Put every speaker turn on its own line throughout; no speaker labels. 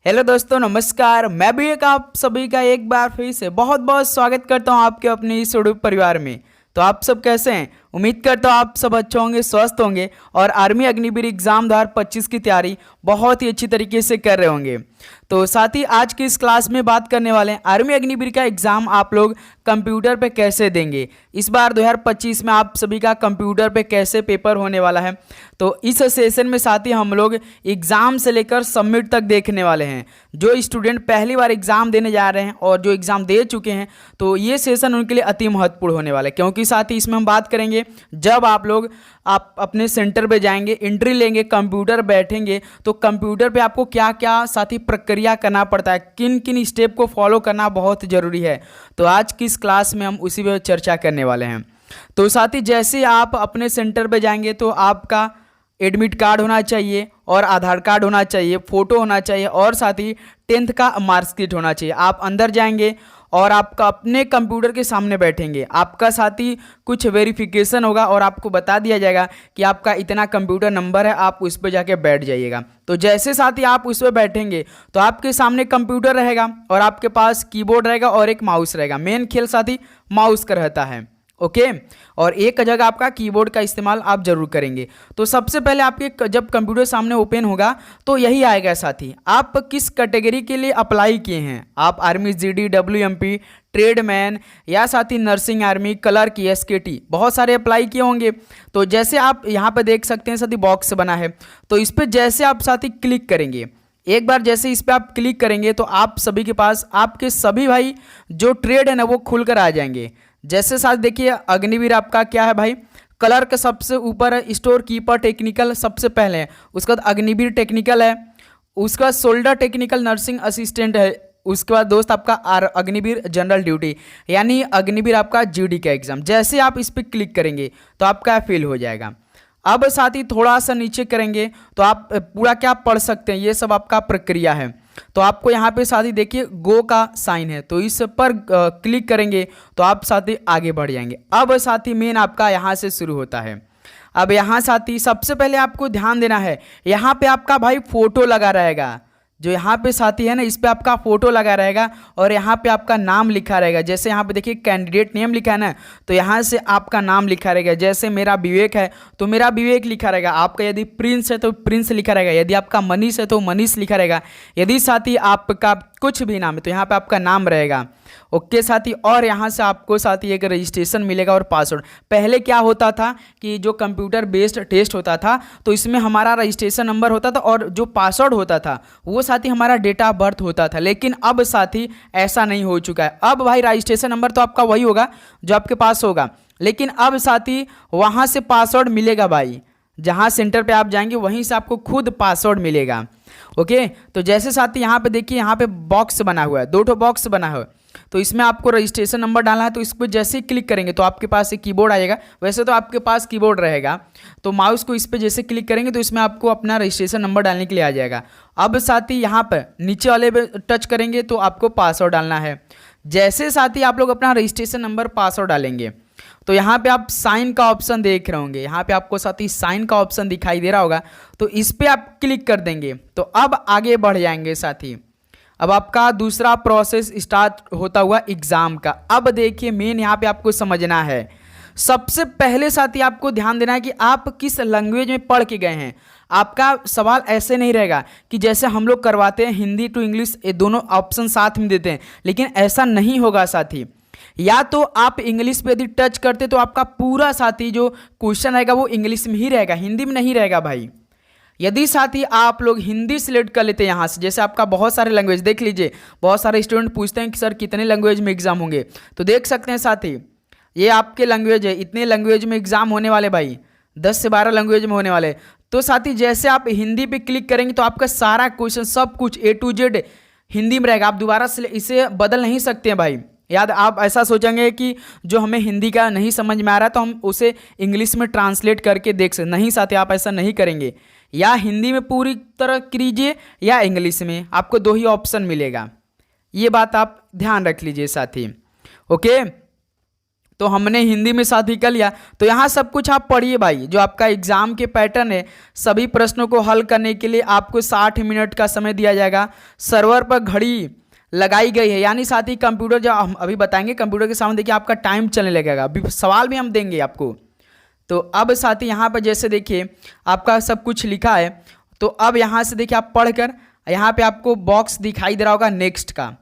Hello दोस्तों, नमस्कार। मैं भी एक आप सभी का एक बार फिर से बहुत बहुत स्वागत करता हूं आपके अपने इस यूट्यूब परिवार में। तो आप सब कैसे हैं? उम्मीद करता हूं आप सब अच्छे होंगे, स्वस्थ होंगे और आर्मी अग्निवीर एग्जाम 2025 की तैयारी बहुत ही अच्छी तरीके से कर रहे होंगे। तो साथ ही आज की इस क्लास में बात करने वाले हैं आर्मी अग्निवीर का एग्जाम आप लोग कंप्यूटर पे कैसे देंगे। इस बार 2025 में आप सभी का कंप्यूटर पे कैसे पेपर होने वाला है। तो इस सेशन में साथ ही हम लोग एग्जाम से लेकर सबमिट तक देखने वाले हैं। जो स्टूडेंट पहली बार एग्जाम देने जा रहे हैं और जो एग्जाम दे चुके हैं, तो ये सेशन उनके लिए अति महत्वपूर्ण होने वाला है, क्योंकि साथ ही इसमें हम बात करेंगे जब आप अपने सेंटर पे जाएंगे, एंट्री लेंगे, कंप्यूटर बैठेंगे, तो कंप्यूटर पे आपको क्या क्या साथ ही प्रक्रिया करना पड़ता है, किन किन स्टेप को फॉलो करना बहुत ज़रूरी है। तो आज की इस क्लास में हम उसी पर चर्चा करने वाले हैं। तो साथ ही जैसे आप अपने सेंटर पे जाएंगे तो आपका एडमिट कार्ड होना चाहिए और आधार कार्ड होना चाहिए, फ़ोटो होना चाहिए और साथ ही 10th का मार्कशीट होना चाहिए। आप अंदर जाएंगे और आपका अपने कंप्यूटर के सामने बैठेंगे, आपका साथ ही कुछ वेरिफिकेशन होगा और आपको बता दिया जाएगा कि आपका इतना कंप्यूटर नंबर है, आप उस पर जाके बैठ जाइएगा। तो जैसे साथ ही आप उस पर बैठेंगे तो आपके सामने कंप्यूटर रहेगा और आपके पास कीबोर्ड रहेगा और एक माउस रहेगा। मेन खेल साथ ही माउस का रहता है, ओके। और एक जगह आपका कीबोर्ड का इस्तेमाल आप जरूर करेंगे। तो सबसे पहले आपके जब कंप्यूटर सामने ओपन होगा तो यही आएगा साथी, आप किस कैटेगरी के लिए अप्लाई किए हैं। आप आर्मी जीडी, डब्ल्यूएमपी, ट्रेडमैन या साथ ही नर्सिंग आर्मी, क्लर्क, एसकेटी, बहुत सारे अप्लाई किए होंगे। तो जैसे आप यहाँ पे देख सकते हैं साथी बॉक्स बना है, तो इस पर जैसे आप साथी क्लिक करेंगे, एक बार जैसे इस पर आप क्लिक करेंगे तो आप सभी के पास आपके सभी भाई जो ट्रेड है ना वो खुलकर आ जाएंगे। जैसे साथ देखिए अग्निवीर आपका क्या है भाई, क्लर्क सबसे ऊपर है, स्टोर कीपर टेक्निकल सबसे पहले है, उसके बाद अग्निवीर टेक्निकल है, उसका सोल्डर टेक्निकल नर्सिंग असिस्टेंट है, उसके बाद दोस्त आपका अग्निवीर जनरल ड्यूटी यानी अग्निवीर आपका जीडी का एग्जाम। जैसे आप इस पर क्लिक करेंगे तो आपका फिल हो जाएगा। अब साथ ही थोड़ा सा नीचे करेंगे तो आप पूरा क्या पढ़ सकते हैं, ये सब आपका प्रक्रिया है। तो आपको यहाँ पे साथ ही देखिए गो का साइन है, तो इस पर क्लिक करेंगे तो आप साथ ही आगे बढ़ जाएंगे। अब साथ ही मेन आपका यहाँ से शुरू होता है। अब यहाँ साथ ही सबसे पहले आपको ध्यान देना है, यहाँ पे आपका भाई फोटो लगा रहेगा। जो यहाँ पे साथी है ना, इस पे आपका फोटो लगा रहेगा और यहाँ पे आपका नाम लिखा रहेगा। जैसे यहाँ पे देखिए कैंडिडेट नेम लिखा है ना, तो यहाँ से आपका नाम लिखा रहेगा। जैसे मेरा विवेक है तो मेरा विवेक लिखा रहेगा, आपका यदि प्रिंस है तो प्रिंस लिखा रहेगा, यदि आपका मनीष है तो मनीष लिखा रहेगा, यदि साथी आपका कुछ भी नाम है तो यहाँ पे आपका नाम रहेगा, ओके साथी। और यहाँ से आपको साथी एक रजिस्ट्रेशन मिलेगा और पासवर्ड। पहले क्या होता था कि जो कंप्यूटर बेस्ड टेस्ट होता था तो इसमें हमारा रजिस्ट्रेशन नंबर होता था और जो पासवर्ड होता था वो साथी हमारा डेट ऑफ बर्थ होता था, लेकिन अब साथी ऐसा नहीं हो चुका है। अब भाई रजिस्ट्रेशन नंबर तो आपका वही होगा जो आपके पास होगा, लेकिन अब साथी वहाँ से पासवर्ड मिलेगा भाई। जहाँ सेंटर पे आप जाएंगे वहीं से आपको खुद पासवर्ड मिलेगा, ओके। तो जैसे साथी यहाँ पे देखिए, यहाँ पे बॉक्स बना हुआ है, 2 बॉक्स बना हुआ है, तो इसमें आपको रजिस्ट्रेशन नंबर डालना है। तो इस पर जैसे ही क्लिक करेंगे तो आपके पास एक कीबोर्ड आएगा। वैसे तो आपके पास कीबोर्ड रहेगा, तो माउस को इस पर जैसे क्लिक करेंगे तो इसमें आपको अपना रजिस्ट्रेशन नंबर डालने के लिए आ जाएगा। अब साथ ही यहाँ पर नीचे वाले पे टच करेंगे तो आपको पासवर्ड डालना है। जैसे साथ ही आप लोग अपना रजिस्ट्रेशन नंबर पासवर्ड डालेंगे तो यहाँ पे आप साइन का ऑप्शन देख रहे होंगे, यहाँ पे आपको साथ ही साइन का ऑप्शन दिखाई दे रहा होगा, तो इस पर आप क्लिक कर देंगे तो अब आगे बढ़ जाएंगे साथी। अब आपका दूसरा प्रोसेस स्टार्ट होता हुआ एग्जाम का। अब देखिए मेन यहाँ पे आपको समझना है, सबसे पहले साथी आपको ध्यान देना है कि आप किस लैंग्वेज में पढ़ के गए हैं। आपका सवाल ऐसे नहीं रहेगा कि जैसे हम लोग करवाते हैं हिंदी टू इंग्लिश, ये दोनों ऑप्शन साथ में देते हैं, लेकिन ऐसा नहीं होगा साथी। या तो आप इंग्लिश पे यदि टच करते तो आपका पूरा साथी जो क्वेश्चन रहेगा वो इंग्लिश में ही रहेगा, हिंदी में नहीं रहेगा भाई। यदि साथी आप लोग हिंदी सिलेक्ट कर लेते हैं यहाँ से, जैसे आपका बहुत सारे लैंग्वेज देख लीजिए, बहुत सारे स्टूडेंट पूछते हैं कि सर कितने लैंग्वेज में एग्जाम होंगे, तो देख सकते हैं साथी ये आपके लैंग्वेज है, इतने लैंग्वेज में एग्जाम होने वाले भाई, 10 से 12 लैंग्वेज में होने वाले। तो साथी जैसे आप हिंदी पे क्लिक करेंगे तो आपका सारा क्वेश्चन सब कुछ A to Z हिंदी में रहेगा। आप दोबारा से इसे बदल नहीं सकते हैं भाई। याद आप ऐसा सोचेंगे कि जो हमें हिंदी का नहीं समझ में आ रहा तो हम उसे इंग्लिश में ट्रांसलेट करके देख सकते, नहीं साथी आप ऐसा नहीं करेंगे। या हिंदी में पूरी तरह कीजिए या इंग्लिश में, आपको 2 ही ऑप्शन मिलेगा। ये बात आप ध्यान रख लीजिए साथी, ओके। तो हमने हिंदी में साथी कर लिया। तो यहाँ सब कुछ आप पढ़िए भाई, जो आपका एग्जाम के पैटर्न है, सभी प्रश्नों को हल करने के लिए आपको 60 मिनट का समय दिया जाएगा। सर्वर पर घड़ी लगाई गई है, यानी साथी कंप्यूटर, जो हम अभी बताएंगे, कंप्यूटर के सामने देखिए आपका टाइम चलने लगेगा, अभी सवाल भी हम देंगे आपको। तो अब साथी यहाँ पर जैसे देखिए आपका सब कुछ लिखा है, तो अब यहाँ से देखिए आप पढ़कर यहाँ पे आपको बॉक्स दिखाई दे रहा होगा नेक्स्ट का।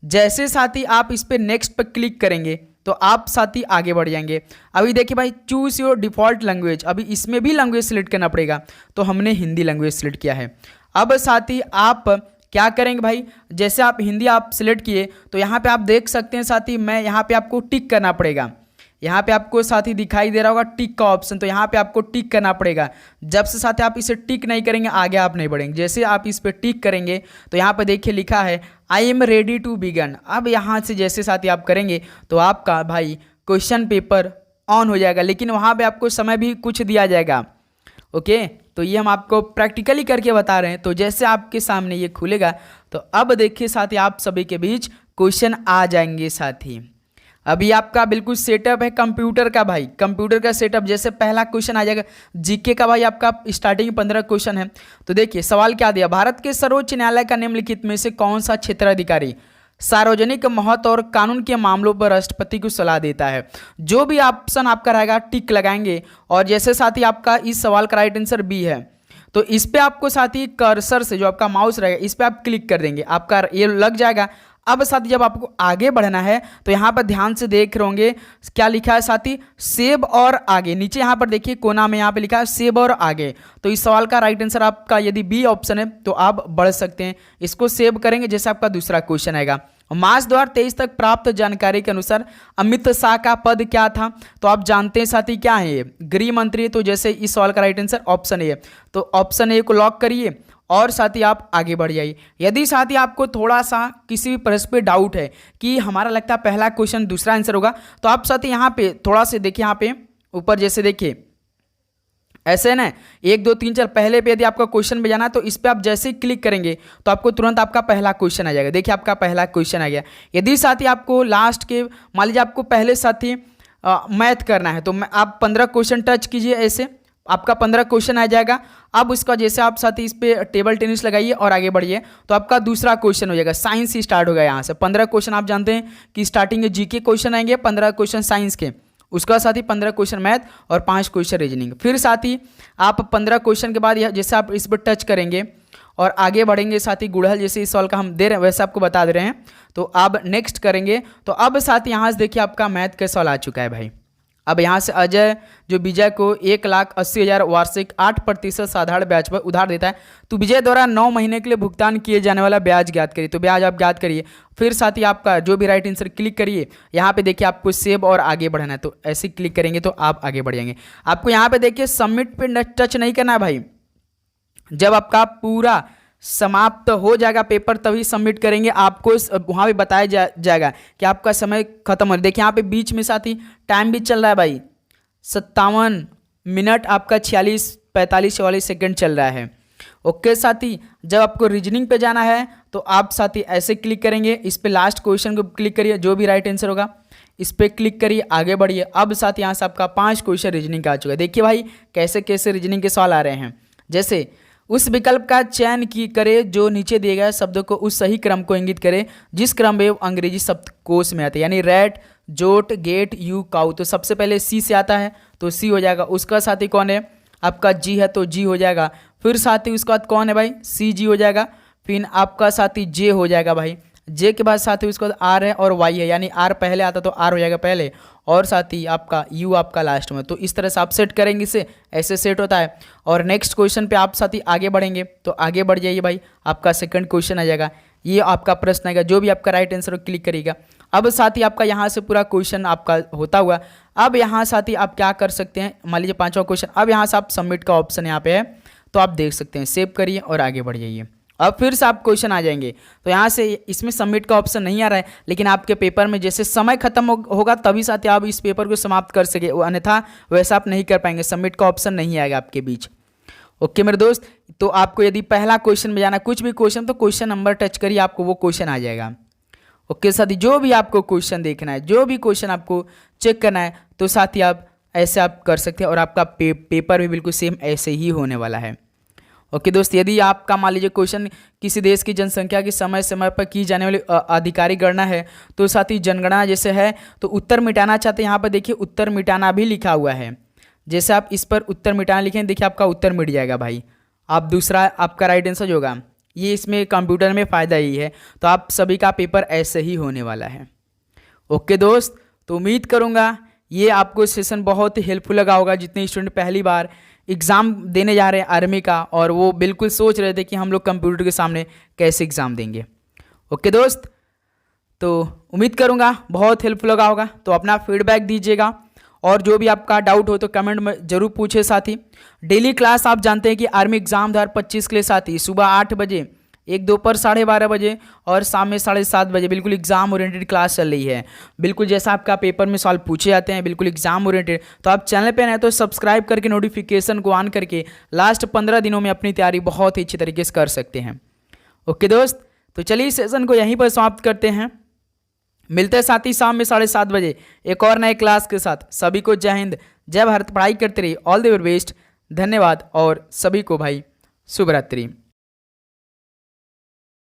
जैसे साथी आप इस पर नेक्स्ट पर क्लिक करेंगे तो आप साथी आगे बढ़ जाएंगे। अभी देखिए भाई, चूज योर डिफ़ॉल्ट लैंग्वेज, अभी इसमें भी लैंग्वेज सिलेक्ट करना पड़ेगा, तो हमने हिंदी लैंग्वेज सिलेक्ट किया है। अब साथी आप क्या करेंगे भाई, जैसे आप हिंदी आप सिलेक्ट किए तो यहाँ पे आप देख सकते हैं साथी, मैं यहाँ पे आपको टिक करना पड़ेगा। यहाँ पे आपको साथी दिखाई दे रहा होगा टिक का ऑप्शन, तो यहाँ पे आपको टिक करना पड़ेगा। जब से साथी आप इसे टिक नहीं करेंगे आगे आप नहीं बढ़ेंगे। जैसे आप इस पर टिक करेंगे तो यहाँ पे देखिए लिखा है I am ready to begin. अब यहाँ से जैसे साथी आप करेंगे तो आपका भाई क्वेश्चन पेपर ऑन हो जाएगा, लेकिन वहाँ पे आपको समय भी कुछ दिया जाएगा। ओके, तो ये हम आपको प्रैक्टिकली करके बता रहे हैं। तो जैसे आपके सामने ये खुलेगा तो अब देखिए साथी आप सभी के बीच क्वेश्चन आ जाएंगे साथी। अभी आपका बिल्कुल सेटअप है कंप्यूटर का भाई, कंप्यूटर का सेटअप। जैसे पहला क्वेश्चन आ जाएगा जीके का भाई, आपका स्टार्टिंग 15 क्वेश्चन है। तो देखिए सवाल क्या दिया, भारत के सर्वोच्च न्यायालय का निम्नलिखित में से कौन सा क्षेत्राधिकारी सार्वजनिक महत्व और कानून के मामलों पर राष्ट्रपति को सलाह देता है। जो भी ऑप्शन आपका रहेगा टिक लगाएंगे। और जैसे साथी आपका इस सवाल का राइट आंसर बी है, तो इस पे आपको साथी कर्सर से जो आपका माउस रहेगा इस पे आप क्लिक कर देंगे, आपका ये लग जाएगा। अब साथी जब आपको आगे बढ़ना है तो यहाँ पर ध्यान से देख रहे होंगे क्या लिखा है साथी, सेब और आगे। नीचे यहाँ पर देखिए कोना में यहाँ पे लिखा है सेब और आगे। तो इस सवाल का राइट आंसर आपका यदि बी ऑप्शन है तो आप बढ़ सकते हैं, इसको सेव करेंगे। जैसे आपका दूसरा क्वेश्चन आएगा, मार्च 2023 तक प्राप्त जानकारी के अनुसार अमित शाह का पद क्या था। तो आप जानते हैं साथी क्या है ये, गृह मंत्री। तो जैसे इस सवाल का राइट आंसर ऑप्शन ए, तो ऑप्शन ए को लॉक करिए और साथी आप आगे बढ़ जाइए। यदि साथी आपको थोड़ा सा किसी भी प्रश्न पे डाउट है कि हमारा लगता है पहला क्वेश्चन दूसरा आंसर होगा, तो आप साथी यहाँ पे थोड़ा से देखिए, यहाँ पे ऊपर जैसे देखिए ऐसे ना 1 2 3 4 पहले पे यदि आपका क्वेश्चन में जाना तो इस पे आप जैसे ही क्लिक करेंगे तो आपको तुरंत आपका पहला क्वेश्चन आ जाएगा। देखिए आपका पहला क्वेश्चन आ गया। यदि साथी आपको लास्ट के मान लीजिए आपको पहले साथी मैथ करना है तो आप 15 क्वेश्चन टच कीजिए, ऐसे आपका 15 क्वेश्चन आ जाएगा। अब उसका जैसे आप साथी इस पे टेबल टेनिस लगाइए और आगे बढ़िए तो आपका दूसरा क्वेश्चन हो जाएगा। साइंस ही स्टार्ट होगा यहाँ से। 15 क्वेश्चन आप जानते हैं कि स्टार्टिंग में जीके क्वेश्चन आएंगे, 15 क्वेश्चन साइंस के, उसका साथ ही 15 क्वेश्चन मैथ और 5 क्वेश्चन रीजनिंग। फिर साथ ही आप 15 क्वेश्चन के बाद जैसे आप इस पर टच करेंगे और आगे बढ़ेंगे साथी, गुड़हल जैसे इस सवाल का हम दे रहे हैं वैसे आपको बता दे रहे हैं। तो आप नेक्स्ट करेंगे तो अब साथ यहाँ से देखिए आपका मैथ का सवाल आ चुका है भाई। अब यहाँ से अजय जो विजय को 1,80,000 वार्षिक 8% साधारण ब्याज पर उधार देता है, तो विजय द्वारा 9 महीने के लिए भुगतान किए जाने वाला ब्याज ज्ञात करिए। तो ब्याज आप ज्ञात करिए। फिर साथ ही आपका जो भी राइट आंसर क्लिक करिए, यहाँ पे देखिए आपको सेव और आगे बढ़ना है, तो ऐसे क्लिक करेंगे तो आप आगे बढ़ जाएंगे। आपको यहाँ पे देखिए सबमिट पे टच नहीं करना है भाई। जब आपका पूरा समाप्त हो जाएगा पेपर तभी सबमिट करेंगे, आपको वहाँ पे बताया जाएगा कि आपका समय खत्म हो। देखिए यहाँ पे बीच में साथी टाइम भी चल रहा है भाई, 57 मिनट आपका 46 45 44 सेकंड चल रहा है। ओके साथी, जब आपको रीजनिंग पे जाना है तो आप साथी ऐसे क्लिक करेंगे, इस पे लास्ट क्वेश्चन को क्लिक करिए, जो भी राइट आंसर होगा इस पे क्लिक करिए, आगे बढ़िए। अब साथ यहाँ से आपका 5 क्वेश्चन रीजनिंग का आ चुका है। देखिए भाई कैसे कैसे रीजनिंग के सवाल आ रहे हैं। जैसे उस विकल्प का चयन की करे जो नीचे दिए गए शब्दों को उस सही क्रम को इंगित करे जिस क्रम में अंग्रेजी शब्दकोश में आते हैं, यानी रैट, जोट, गेट, यू, काउ। तो सबसे पहले सी से आता है तो सी हो जाएगा। उसका साथी कौन है आपका जी है तो जी हो जाएगा। फिर साथी उसके बाद कौन है भाई सी जी हो जाएगा। फिर आपका साथी जे हो जाएगा भाई। जे के बाद साथी उसके बाद आर है और वाई है, यानी आर पहले आता तो आर हो जाएगा पहले, और साथी आपका यू आपका लास्ट में। तो इस तरह से आप सेट करेंगे, इसे ऐसे सेट होता है। और नेक्स्ट क्वेश्चन पे आप साथी आगे बढ़ेंगे तो आगे बढ़ जाइए भाई, आपका सेकंड क्वेश्चन आ जाएगा। ये आपका प्रश्न आएगा, जो भी आपका राइट आंसर क्लिक करिएगा। अब साथी आपका यहाँ से पूरा क्वेश्चन आपका होता हुआ, अब यहाँ साथी आप क्या कर सकते हैं, मान लीजिए 5वां क्वेश्चन, अब यहाँ से आप सबमिट का ऑप्शन यहाँ पे है तो आप देख सकते हैं, सेव करिए और आगे बढ़ जाइए। अब फिर से आप क्वेश्चन आ जाएंगे तो यहाँ से इसमें सबमिट का ऑप्शन नहीं आ रहा है, लेकिन आपके पेपर में जैसे समय खत्म होगा तभी साथी आप इस पेपर को समाप्त कर सके, अन्यथा वैसा आप नहीं कर पाएंगे, सबमिट का ऑप्शन नहीं आएगा आपके बीच। ओके मेरे दोस्त, तो आपको यदि पहला क्वेश्चन में जाना कुछ भी क्वेश्चन तो क्वेश्चन नंबर टच करिए, आपको वो क्वेश्चन आ जाएगा। ओके साथी, जो भी आपको क्वेश्चन देखना है, जो भी क्वेश्चन आपको चेक करना है, तो साथी आप ऐसे आप कर सकते हैं और आपका पेपर भी बिल्कुल सेम ऐसे ही होने वाला है। ओके दोस्त, यदि आपका मान लीजिए क्वेश्चन किसी देश की जनसंख्या की समय समय पर की जाने वाली आधिकारिक गणना है, तो साथी जनगणना जैसे है तो उत्तर मिटाना चाहते हैं, यहाँ पर देखिए उत्तर मिटाना भी लिखा हुआ है। जैसे आप इस पर उत्तर मिटाना लिखें, देखिए आपका उत्तर मिट जाएगा भाई। आप दूसरा आपका राइट आंसर होगा। ये इसमें कंप्यूटर में फ़ायदा यही है। तो आप सभी का पेपर ऐसे ही होने वाला है। ओके दोस्त, तो उम्मीद करूँगा ये आपको सेशन बहुत हेल्पफुल लगा होगा। जितने स्टूडेंट पहली बार एग्ज़ाम देने जा रहे हैं आर्मी का, और वो बिल्कुल सोच रहे थे कि हम लोग कंप्यूटर के सामने कैसे एग्ज़ाम देंगे। ओके दोस्त, तो उम्मीद करूँगा बहुत हेल्पफुल लगा होगा। तो अपना फीडबैक दीजिएगा, और जो भी आपका डाउट हो तो कमेंट में जरूर पूछे साथी। डेली क्लास आप जानते हैं कि आर्मी एग्जाम 2025 के लिए साथी सुबह 8 बजे, एक दोपहर 12:30 बजे और शाम में 7:30 बजे बिल्कुल एग्जाम ओरिएंटेड क्लास चल रही है। बिल्कुल जैसा आपका पेपर में सवाल पूछे जाते हैं, बिल्कुल एग्जाम ओरिएंटेड। तो आप चैनल पे नए तो सब्सक्राइब करके नोटिफिकेशन को ऑन करके लास्ट 15 दिनों में अपनी तैयारी बहुत ही अच्छी तरीके से कर सकते हैं। ओके दोस्त, तो चलिए इस सेशन को यहीं पर समाप्त करते हैं। मिलते हैं साथ ही शाम में 7:30 बजे एक और नए क्लास के साथ। सभी को जय हिंद, जय भारत। पढ़ाई करते रहिए। All the very best. धन्यवाद और सभी को भाई शुभ रात्रि।